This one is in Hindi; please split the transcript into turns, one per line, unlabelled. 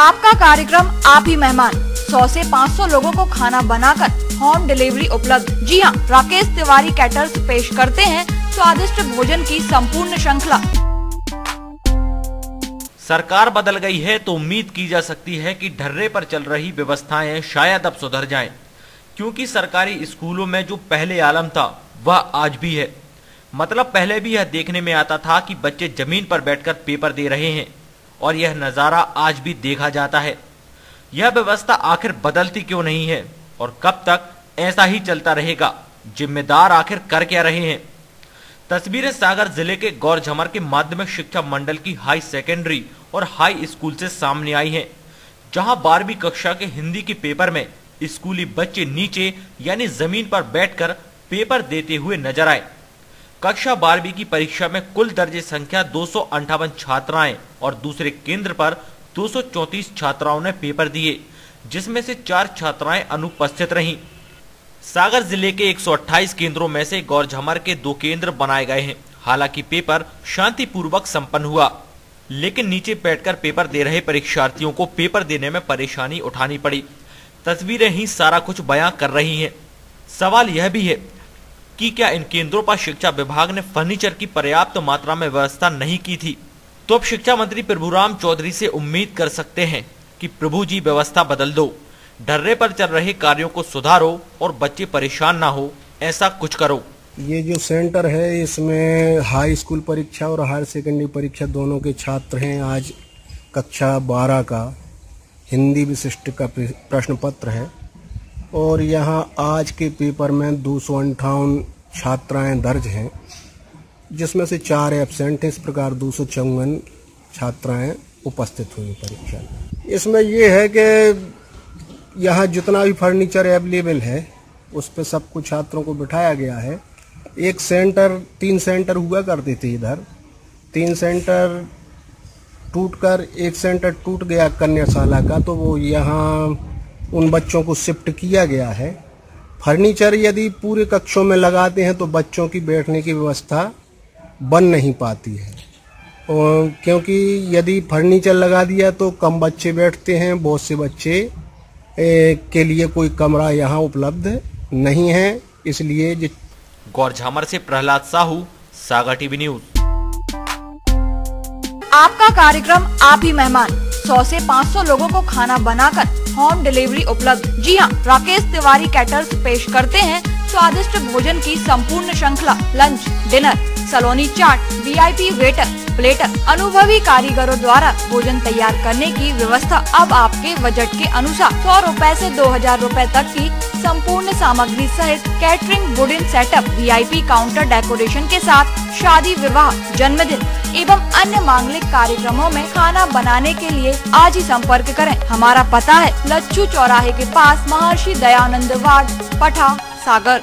आपका कार्यक्रम आप ही मेहमान 100 से 500 लोगों को खाना बनाकर होम डिलीवरी उपलब्ध। जी हाँ, राकेश तिवारी कैटर्स पेश करते हैं स्वादिष्ट भोजन की संपूर्ण श्रृंखला।
सरकार बदल गई है तो उम्मीद की जा सकती है कि ढर्रे पर चल रही व्यवस्थाएं शायद अब सुधर जाएं, क्योंकि सरकारी स्कूलों में जो पहले आलम था वह आज भी है। मतलब पहले भी यह देखने में आता था कि बच्चे जमीन पर बैठकर पेपर दे रहे हैं और यह नजारा आज भी देखा जाता है। यह व्यवस्था आखिर बदलती क्यों नहीं है और कब तक ऐसा ही चलता रहेगा? जिम्मेदार आखिर कर क्या रहे हैं? तस्वीरें सागर जिले के गौरझमर के माध्यमिक शिक्षा मंडल की हाई सेकेंडरी और हाई स्कूल से सामने आई हैं, जहां 12वीं कक्षा के हिंदी के पेपर में स्कूली बच्चे नीचे यानी जमीन पर बैठकर पेपर देते हुए नजर आए। कक्षा 12वीं की परीक्षा में कुल दर्जे संख्या 258 छात्राएं और दूसरे केंद्र पर 234 छात्राओं ने पेपर दिए, जिसमें से 4 छात्राएं अनुपस्थित रहीं। सागर जिले के 128 केंद्रों में से गौरझमर के 2 केंद्र बनाए गए हैं। हालांकि पेपर शांतिपूर्वक संपन्न हुआ, लेकिन नीचे बैठकर पेपर दे रहे परीक्षार्थियों को पेपर देने में परेशानी उठानी पड़ी। तस्वीरें ही सारा कुछ बयां कर रही हैं। सवाल यह भी है कि क्या इन केंद्रों पर शिक्षा विभाग ने फर्नीचर की पर्याप्त मात्रा में व्यवस्था नहीं की थी? तो अब शिक्षा मंत्री प्रभुराम चौधरी से उम्मीद कर सकते हैं कि प्रभु जी व्यवस्था बदल दो, ढर्रे पर चल रहे कार्यों को सुधारो और बच्चे परेशान ना हो, ऐसा कुछ करो।
ये जो सेंटर है इसमें हाई स्कूल परीक्षा और हायर सेकेंडरी परीक्षा दोनों के छात्र हैं। आज कक्षा 12 का हिंदी विशिष्ट का प्रश्न पत्र है और यहाँ आज के पेपर में 258 छात्राएं दर्ज हैं, जिसमें से 4 एब्सेंट हैं। इस प्रकार 254 छात्राएं उपस्थित हुई परीक्षा। इसमें ये है कि यहाँ जितना भी फर्नीचर अवेलेबल है उस पर सब कुछ छात्रों को बिठाया गया है। 3 सेंटर हुआ करते थे इधर, 3 सेंटर टूटकर 1 सेंटर टूट गया कन्याशाला का, तो वो यहाँ उन बच्चों को शिफ्ट किया गया है। फर्नीचर यदि पूरे कक्षों में लगाते हैं तो बच्चों की बैठने की व्यवस्था बन नहीं पाती है, और क्योंकि यदि फर्नीचर लगा दिया तो कम बच्चे बैठते हैं। बहुत से बच्चे के लिए कोई कमरा यहाँ उपलब्ध नहीं है, इसलिए
गौरझमर से प्रहलाद साहू, सागर टीवी न्यूज।
आपका कार्यक्रम आप ही मेहमान 100 से 500 लोगों को खाना बनाकर होम डिलीवरी उपलब्ध। जी हाँ, राकेश तिवारी कैटर्स पेश करते हैं स्वादिष्ट भोजन की संपूर्ण श्रृंखला। लंच, डिनर, सलोनी चाट, VIP वेटर, प्लेटर, अनुभवी कारीगरों द्वारा भोजन तैयार करने की व्यवस्था अब आपके बजट के अनुसार 100 रुपए से 2000 रुपए तक की संपूर्ण सामग्री सहित catering, wooden setup, VIP counter decoration के साथ शादी, विवाह, जन्मदिन एवं अन्य मांगलिक कार्यक्रमों में खाना बनाने के लिए आज ही संपर्क करें। हमारा पता है लच्छू चौराहे के पास, महर्षि दयानंद वार्ड, पठा, सागर।